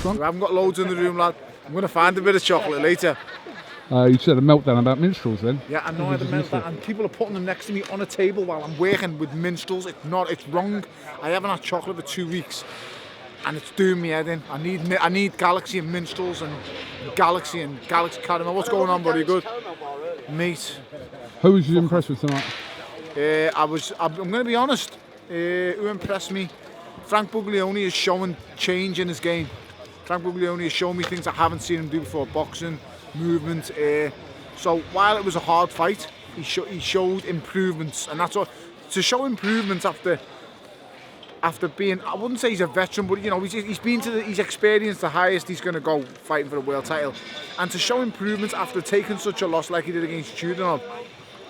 one? We haven't got loads in the room, lad. I'm going to find a bit of chocolate later. You said a meltdown about minstrels then? Yeah, I know I had a meltdown, and people are putting them next to me on a table while I'm working with minstrels. It's wrong. I haven't had chocolate for 2 weeks, and it's doing me head in. I need Galaxy and minstrels and Galaxy Caramel. What's going on, buddy? Good, mate. Who was you impressed with tonight? I'm going to be honest. Who impressed me? Frank Buglioni is showing change in his game. Frank Buglioni has shown me things I haven't seen him do before. Boxing, movement. So while it was a hard fight, he showed improvements, and that's what to show improvements after being. I wouldn't say he's a veteran, but you know he's experienced the highest he's going to go fighting for a world title, and to show improvements after taking such a loss like he did against Chudinov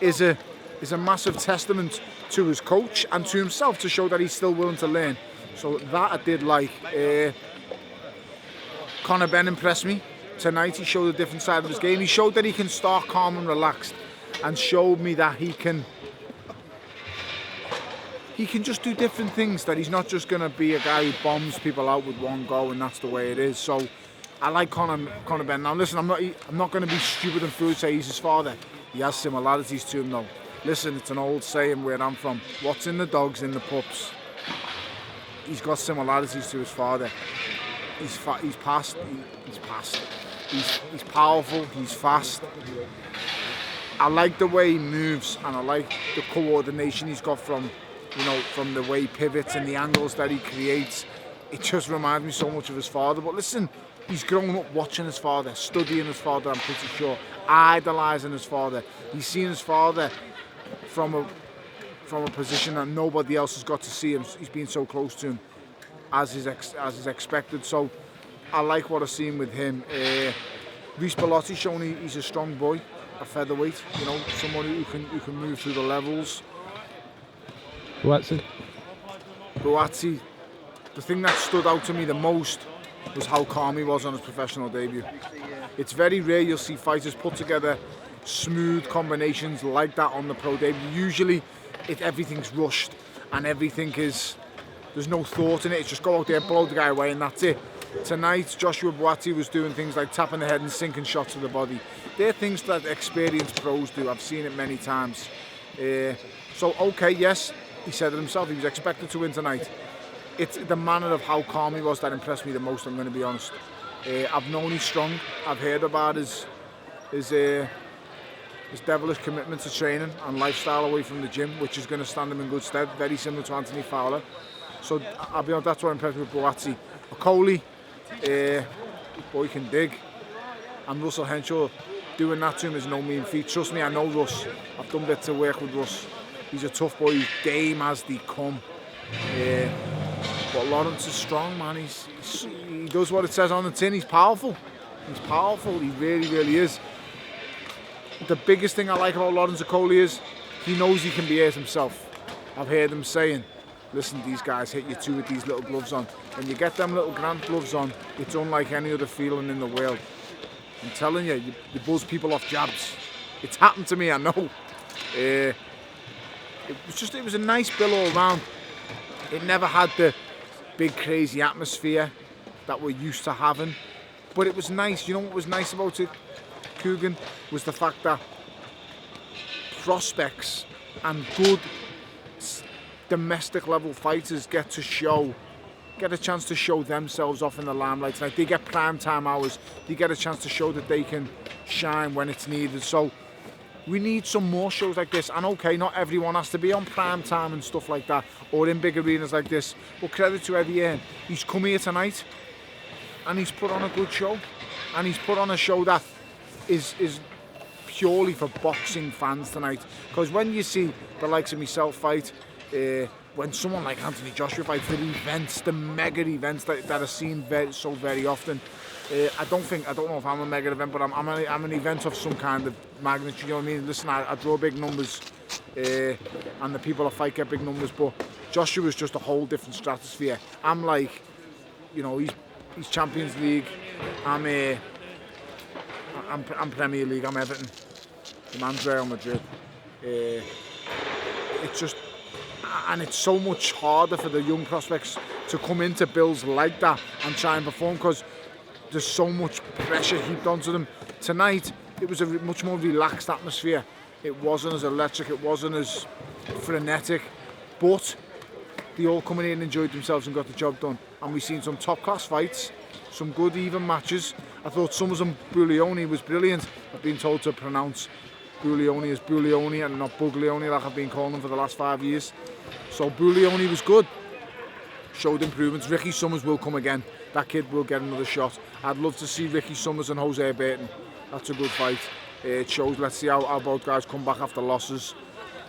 is a massive testament to his coach and to himself to show that he's still willing to learn. So that I did like. Conor Benn impressed me. Tonight he showed a different side of his game. He showed that he can start calm and relaxed, and showed me that he can just do different things, that he's not just going to be a guy who bombs people out with one go and that's the way it is. So I like Conor Benn. Now listen, I'm not going to be stupid and foolish say he's his father. He has similarities to him though. Listen, it's an old saying where I'm from. What's in the dogs in the pups? He's got similarities to his father. He's fast. He's powerful. He's fast. I like the way he moves, and I like the coordination he's got from the way he pivots and the angles that he creates. It just reminds me so much of his father. But listen, he's grown up watching his father, studying his father. I'm pretty sure, idolising his father. He's seen his father from a position that nobody else has got to see him. He's been so close to him as is expected. So I like what I've seen with him. Rhys Bellotti's shown he's a strong boy, a featherweight. You know, somebody who can move through the levels. Buatsi, the thing that stood out to me the most was how calm he was on his professional debut. It's very rare you'll see fighters put together smooth combinations like that on the pro debut. Usually everything's rushed and there's no thought in it. It's just go out there, blow the guy away, and that's it. Tonight, Joshua Buatsi was doing things like tapping the head and sinking shots to the body. They're things that experienced pros do. I've seen it many times. So, okay, yes, he said it himself. He was expected to win tonight. It's the manner of how calm he was that impressed me the most, I'm going to be honest. I've known he's strong. I've heard about his devilish commitment to training and lifestyle away from the gym, which is going to stand him in good stead, very similar to Anthony Fowler. So I'll be honest, that's what impressed me with Buatsi. Okoli, boy can dig, and Russell Henshaw, doing that to him is no mean feat. Trust me, I know Russ. I've done bits of work with Russ. He's a tough boy. He's game as they come. But Lawrence is strong, man. He does what it says on the tin. He's powerful. He really, really is. The biggest thing I like about Lawrence Okoli is he knows he can be hurt himself. I've heard him saying, listen, these guys hit you too with these little gloves on. When you get them little Grant gloves on, it's unlike any other feeling in the world. I'm telling you, you buzz people off jabs. It's happened to me, I know. It was a nice bill all round. It never had the big crazy atmosphere that we're used to having, but it was nice. You know what was nice about it, KUGAN, was the fact that prospects and good domestic level fighters get a chance to show themselves off in the limelight tonight. They get prime time hours. They get a chance to show that they can shine when it's needed. So we need some more shows like this. And okay, not everyone has to be on prime time and stuff like that, or in big arenas like this. But credit to Eddie Hearn. He's come here tonight and he's put on a good show. And he's put on a show that is purely for boxing fans tonight. Because when you see the likes of myself fight, when someone like Anthony Joshua fights, the mega events that are seen so very often, I don't know if I'm a mega event, but I'm an event of some kind of magnitude. You know what I mean? Listen, I draw big numbers, and the people I fight get big numbers, but Joshua's just a whole different stratosphere. I'm like, you know, he's Champions League. I'm Premier League. I'm Everton. The man's Real Madrid. It's just, and it's so much harder for the young prospects to come into bills like that and try and perform, because there's so much pressure heaped onto them. Tonight, it was a much more relaxed atmosphere. It wasn't as electric, it wasn't as frenetic, but they all come in here and enjoyed themselves and got the job done. And we've seen some top-class fights, some good even matches. I thought some of them, Buglioni was brilliant. I've been told to pronounce Buglioni as Buglioni and not Buglioni like I've been calling him for the last 5 years. So Buglioni was good, showed improvements. Ricky Summers will come again. That kid will get another shot. I'd love to see Ricky Summers and Jose Burton. That's a good fight. It shows, let's see how both guys come back after losses.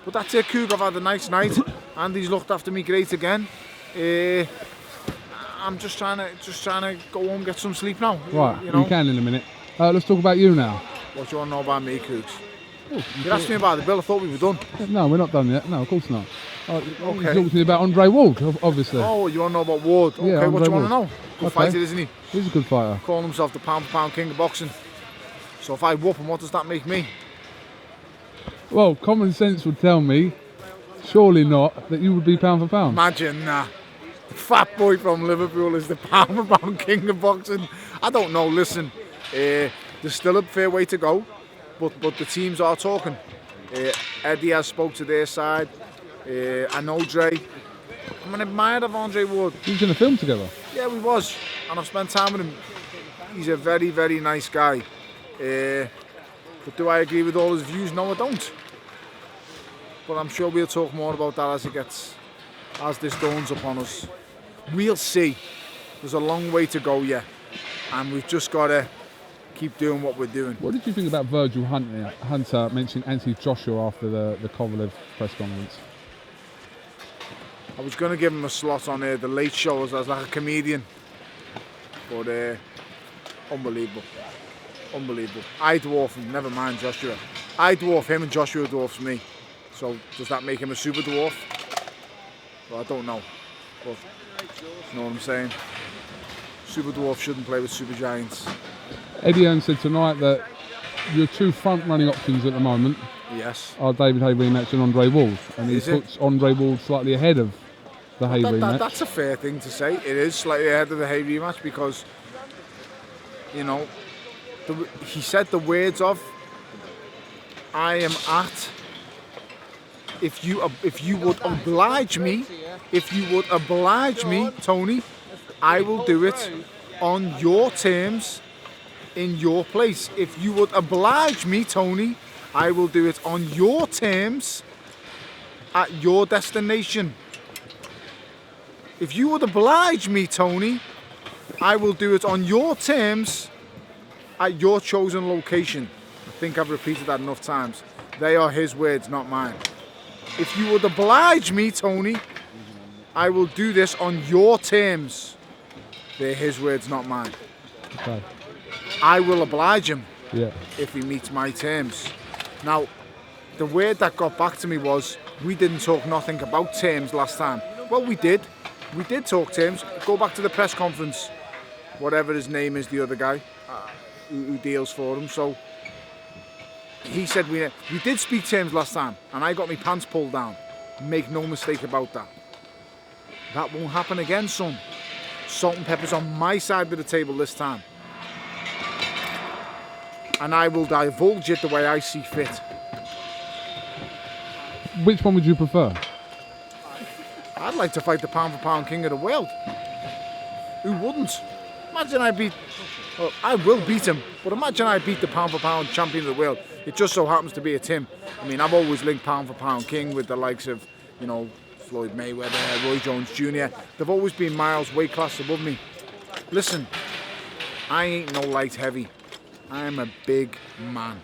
But that's it, Coog. I've had a nice night. Andy's looked after me great again. I'm just trying to go home and get some sleep now. Right, you know? you can in a minute. Let's talk about you now. What do you want to know about me, Cougs? You asked me about the bill, I thought we were done. No, we're not done yet. No, of course not. Okay. You talked to me about Andre Ward, obviously. Oh, you want to know about Ward? Okay, Yeah, what do you Andre want to know? Good fighter, isn't he? He's a good fighter. Calling himself the pound-for-pound king of boxing. So if I whoop him, what does that make me? Well, common sense would tell me, surely not, that you would be pound for pound. Imagine, the fat boy from Liverpool is the pound-for-pound king of boxing. I don't know, listen, there's still a fair way to go, but the teams are talking. Eddie has spoke to their side. I know Dre. I'm an admirer of Andre Ward. We was in a film together. Yeah, we was, and I've spent time with him. He's a very, very nice guy. But do I agree with all his views? No, I don't. But I'm sure we'll talk more about that as this dawns upon us. We'll see. There's a long way to go yet, and we've just got to keep doing what we're doing. What did you think about Virgil Hunter mentioning Anthony Joshua after the Kovalev press conference? I was going to give him a slot on the late show as like a comedian, but unbelievable. Unbelievable. I dwarf him, never mind Joshua. I dwarf him and Joshua dwarfs me. So does that make him a super dwarf? Well, I don't know. But you know what I'm saying? Super dwarf shouldn't play with super giants. Eddie Hearn said tonight that your two front running options at the moment are David Haye rematch and Andre Ward. And he puts Andre Ward slightly ahead of the Haye rematch. That's a fair thing to say. It is slightly ahead of the Haye rematch because, you know, he said the words of, I am at, if you would oblige me, Tony, I will do it on your terms, in your place. If you would oblige me, Tony, I will do it on your terms, at your destination. If you would oblige me, Tony, I will do it on your terms, at your chosen location. I think I've repeated that enough times. They are his words, not mine. If you would oblige me, Tony, I will do this on your terms. They're his words, not mine. Okay. I will oblige him if he meets my terms. Now, the word that got back to me was, we didn't talk nothing about terms last time. Well, we did. We did talk terms. Go back to the press conference. Whatever his name is, the other guy who deals for him. So he said we did speak terms last time, and I got my pants pulled down. Make no mistake about that. That won't happen again, son. Salt and pepper's on my side of the table this time. And I will divulge it the way I see fit. Which one would you prefer? I'd like to fight the pound-for-pound king of the world. Who wouldn't? Imagine I will beat him, but imagine I beat the pound-for-pound champion of the world. It just so happens to be a Tim. I mean, I've always linked pound-for-pound king with the likes of, you know, Floyd Mayweather, Roy Jones Jr. They've always been miles weight class above me. Listen, I ain't no light heavy. I am a big man.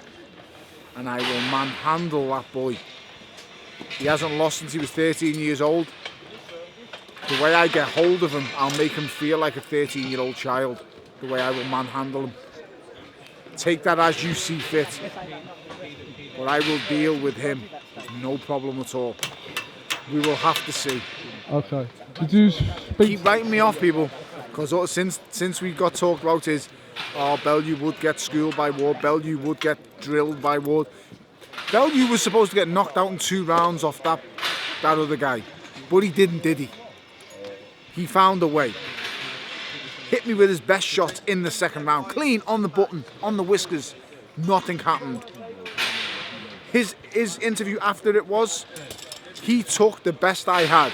And I will manhandle that boy. He hasn't lost since he was 13 years old. The way I get hold of him, I'll make him feel like a 13-year-old child. The way I will manhandle him. Take that as you see fit. But I will deal with him. No problem at all. We will have to see. Okay. Did you speak? Keep writing me off, people. Because since we got talked about is, Bellew would get schooled by Ward. Bellew would get drilled by Ward. Bellew was supposed to get knocked out in 2 rounds off that other guy. But he didn't, did he? He found a way. hit me with his best shot in the second round. Clean, on the button, on the whiskers. Nothing happened. His interview after it was, he took the best I had.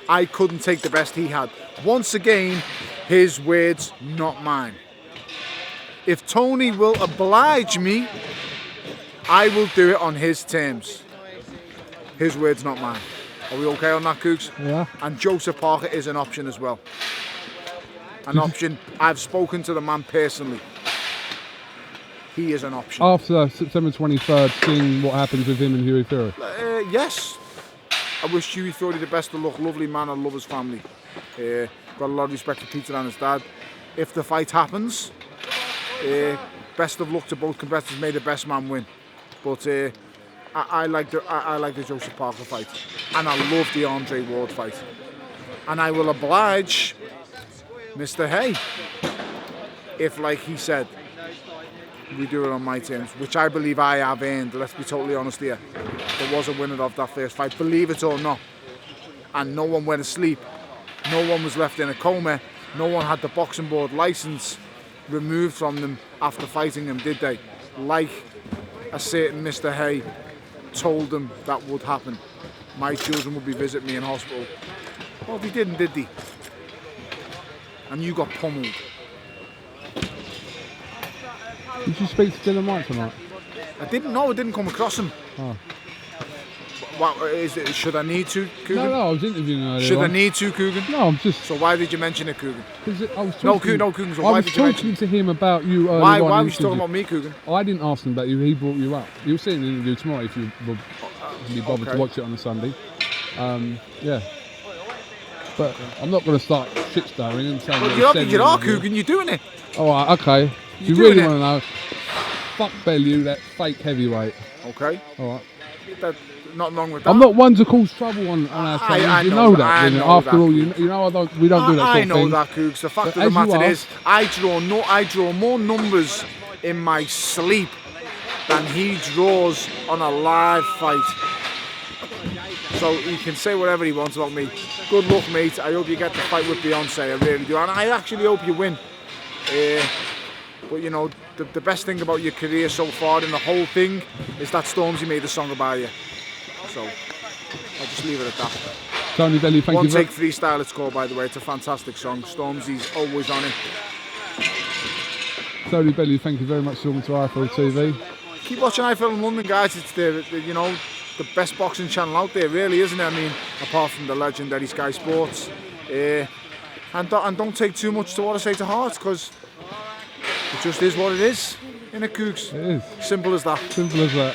I couldn't take the best he had. Once again, his words, not mine. If Tony will oblige me, I will do it on his terms. His words, not mine. Are we okay on that, Cougs? Yeah. And Joseph Parker is an option as well. An option. I've spoken to the man personally. He is an option. After September 23rd, seeing what happens with him and Hughie Fury? Yes. I wish Hughie Fury the best of luck. Lovely man. I love his family. Got a lot of respect for Peter and his dad. If the fight happens, best of luck to both competitors. May the best man win. But I like the Joseph Parker fight, and I love the Andre Ward fight, and I will oblige Mr. Haye if, like he said, we do it on my terms, which I believe I have earned. Let's be totally honest here. There was a winner of that first fight, believe it or not, and no one went to sleep. No one was left in a coma. No one had the boxing board license removed from them after fighting them, did they? Like a certain Mr. Haye told them that would happen. My children would be visiting me in hospital. Well, they didn't, did they? And you got pummeled. Did you speak to Dillian Whyte tonight? I didn't know. I didn't come across him. Oh. What is it? Should I need to, Kugan? No, I was interviewing earlier. Should I need to, Kugan? No, I'm just... So why did you mention it, Kugan? I was talking... No, Kugan. So I why was did you mention talking to him about you earlier. Why was you talking about me, Kugan? I didn't ask him about you. He brought you up. You'll see an interview tomorrow if you will be bothered to watch it on a Sunday. Yeah. But I'm not going to start shit-starring and saying... Well, you are, Kugan. You're doing it. All right, okay. You really want to know? Fuck Bellew, that fake heavyweight. Okay. All right. Not wrong with that. I'm not one to cause trouble on our channel. You know that. After all, you know we don't do that. I know that, Cougs. The fact of the matter is, I draw more numbers in my sleep than he draws on a live fight. So he can say whatever he wants about me. Good luck, mate. I hope you get the fight with Beyonce. I really do, and I actually hope you win. But you know, the best thing about your career so far in the whole thing is that Stormzy made a song about you. So I'll just leave it at that. Tony Bellew, thank you. One Take Freestyle it's called, by the way. It's a fantastic song. Stormzy's always on it. Tony Bellew, thank you very much for talking to IFL TV. Keep watching IFL in London, guys. It's the best boxing channel out there, really, isn't it? I mean, apart from the legendary Sky Sports. And don't take too much to what I say to heart, because it just is what it is, innit, Cougs? It is. Simple as that. Simple as that.